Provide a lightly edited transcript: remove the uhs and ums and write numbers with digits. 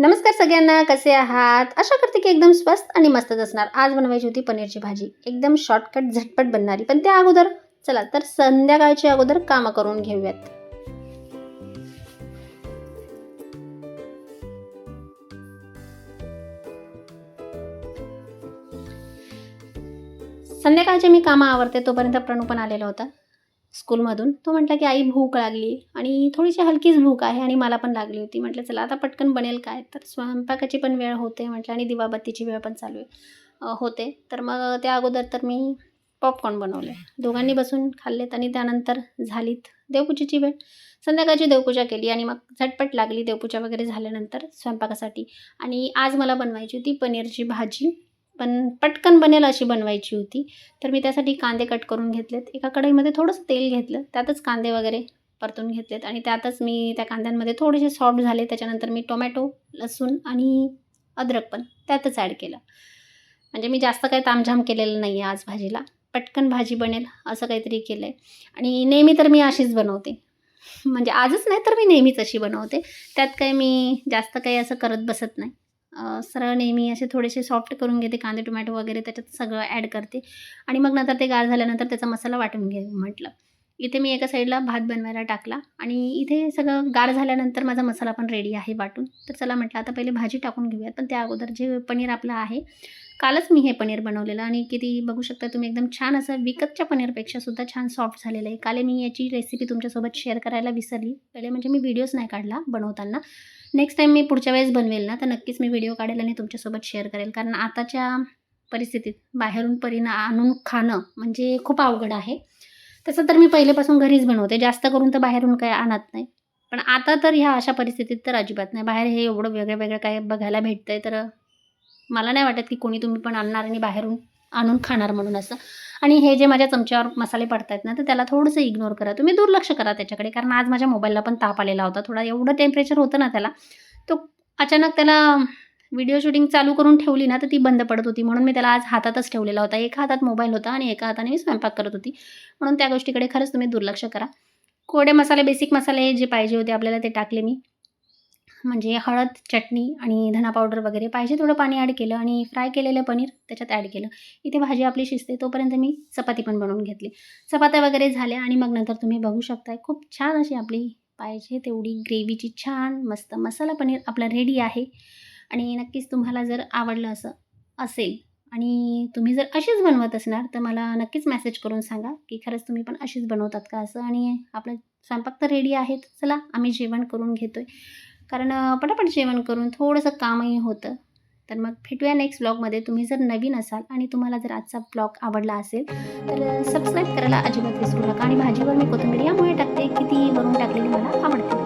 नमस्कार सगळ्यांना, कसे आहात? आशा करते की एकदम स्वस्त आणि मस्तच असणार. आज बनवायची होती पनीरची भाजी, एकदम शॉर्टकट झटपट बनणारी. पण त्या अगोदर चला तर संध्याकाळच्या अगोदर कामं करून घेऊयात. संध्याकाळचे मी कामं आवरते तोपर्यंत प्रणू पण आलेला होता स्कूलमधून. तो म्हटला की आई भूक लागली आणि थोडीशी हलकीच भूक आहे आणि मला पण लागली होती. म्हटलं चला आता पटकन बनेल काय, तर स्वयंपाकाची पण वेळ होते म्हटलं आणि दिवाबत्तीची वेळ पण चालू आहे होते. तर मग त्या अगोदर तर मी पॉपकॉर्न बनवले. दोघांनी बसून खाल्लेत आणि त्यानंतर झालीत देवपूजेची वेळ. संध्याकाळची देवपूजा केली आणि मग झटपट लागली देवपूजा वगैरे झाल्यानंतर स्वयंपाकासाठी. आणि आज मला बनवायची होती पनीरची भाजी, पण पटकन बनेल अशी बनवायची होती. तर मी त्यासाठी कांदे कट करून घेतलेत. एका कढईमध्ये थोडंसं तेल घेतलं, त्यातच कांदे वगैरे परतून घेतलेत आणि त्यातच मी त्या कांद्यांमध्ये थोडेसे सॉफ्ट झाले. त्याच्यानंतर मी टोमॅटो, लसूण आणि अद्रक पण त्यातच ॲड केलं. म्हणजे मी जास्त काही तामझाम केलेलं नाही आहे आज भाजीला. पटकन भाजी बनेल असं काहीतरी केलं आहे. आणि नेहमी तर मी अशीच बनवते. म्हणजे आजच नाही तर मी नेहमीच अशी बनवते. त्यात काही मी जास्त काही असं करत बसत नाही. सरळ नेहमी असे थोडेसे सॉफ्ट करून घेते कांदे, टोमॅटो वगैरे त्याच्यात सगळं ॲड करते आणि मग नंतर ते गार झाल्यानंतर त्याचा मसाला वाटून घे म्हटलं. इथे मी एका साईडला भात बनवायला टाकला आणि इथे सगळं गार झाल्यानंतर माझा मसाला पण रेडी आहे वाटून. तर चला म्हटलं आता पहिले भाजी टाकून घेऊयात. पण त्या अगोदर जे पनीर आपलं आहे, कालच मी हे पनीर बनवलेलं आणि किती बघू शकता तुम्ही एकदम छान असं विकतच्या पनीरपेक्षासुद्धा छान सॉफ्ट झालेलं आहे. काल मी याची रेसिपी तुमच्यासोबत शेअर करायला विसरली. पहिले म्हणजे मी व्हिडिओच नाही काढला बनवताना. नेक्स्ट टाईम मी पुढच्या वेळेस बनवेल ना, तर नक्कीच मी व्हिडिओ काढेल आणि तुमच्यासोबत शेअर करेल. कारण आताच्या परिस्थितीत बाहेरून आणून खाणं म्हणजे खूप अवघड आहे. तसं तर मी पहिलेपासून घरीच बनवते. जास्त करून तर बाहेरून काही आणत नाही. पण आता तर ह्या अशा परिस्थितीत तर अजिबात नाही. बाहेर हे एवढं वेगळं-वेगळं काय बघायला भेटतंय, तर मला नाही वाटत की कोणी तुम्ही पण आणणार आणि बाहेरून आणून खाणार म्हणून असं. आणि हे जे माझ्या चमच्यावर मसाले पडतायत ना, तर त्याला थोडंसं इग्नोर करा. तुम्ही दुर्लक्ष करा त्याच्याकडे. कारण आज माझ्या मोबाईलला पण ताप आलेला होता. थोडा एवढं टेम्परेचर होतं ना त्याला, तो अचानक त्याला व्हिडिओ शूटिंग चालू करून ठेवली ना, तर ती बंद पडत होती. म्हणून मी त्याला आज हातातच ठेवलेला होता. एका हातात मोबाईल होता आणि एका हाताने मी स्वयंपाक करत होती. म्हणून त्या गोष्टीकडे खरंच तुम्ही दुर्लक्ष करा. कोरडे मसाले, बेसिक मसाले जे पाहिजे होते आपल्याला ते टाकले मी. म्हणजे हळद, चटणी आणि धना पावडर वगैरे पाहिजे तेवढं पाणी ॲड केलं आणि फ्राय केलेलं पनीर त्याच्यात ॲड केलं. इथे भाजी आपली शिजते तोपर्यंत मी चपाती पण बनवून घेतली. चपात्या वगैरे झाल्या आणि मग नंतर तुम्ही बघू शकताय खूप छान अशी आपली पाहिजे तेवढी ग्रेव्हीची छान मस्त मसाला पनीर आपला रेडी आहे. आणि नक्कीच तुम्हाला जर आवडलं असं असेल आणि तुम्ही जर अशीच बनवत असणार तर मला नक्कीच मेसेज करून सांगा की खरंच तुम्ही पण अशीच बनवतात का असं. आणि आपलं स्वयंपाक तर रेडी आहे, तर चला आम्ही जेवण करून घेतोय. कारण पटापट जेवण करून थोडंसं कामही होतं. तर मग भेटूया नेक्स्ट ब्लॉगमध्ये. तुम्ही जर नवीन असाल आणि तुम्हाला जर आजचा ब्लॉग आवडला असेल तर सबस्क्राईब करायला अजिबात विसरू नका. आणि भाजीवर मी कोथिंबीर यामुळे टाकते की ती वरून टाकलेली मला आवडते.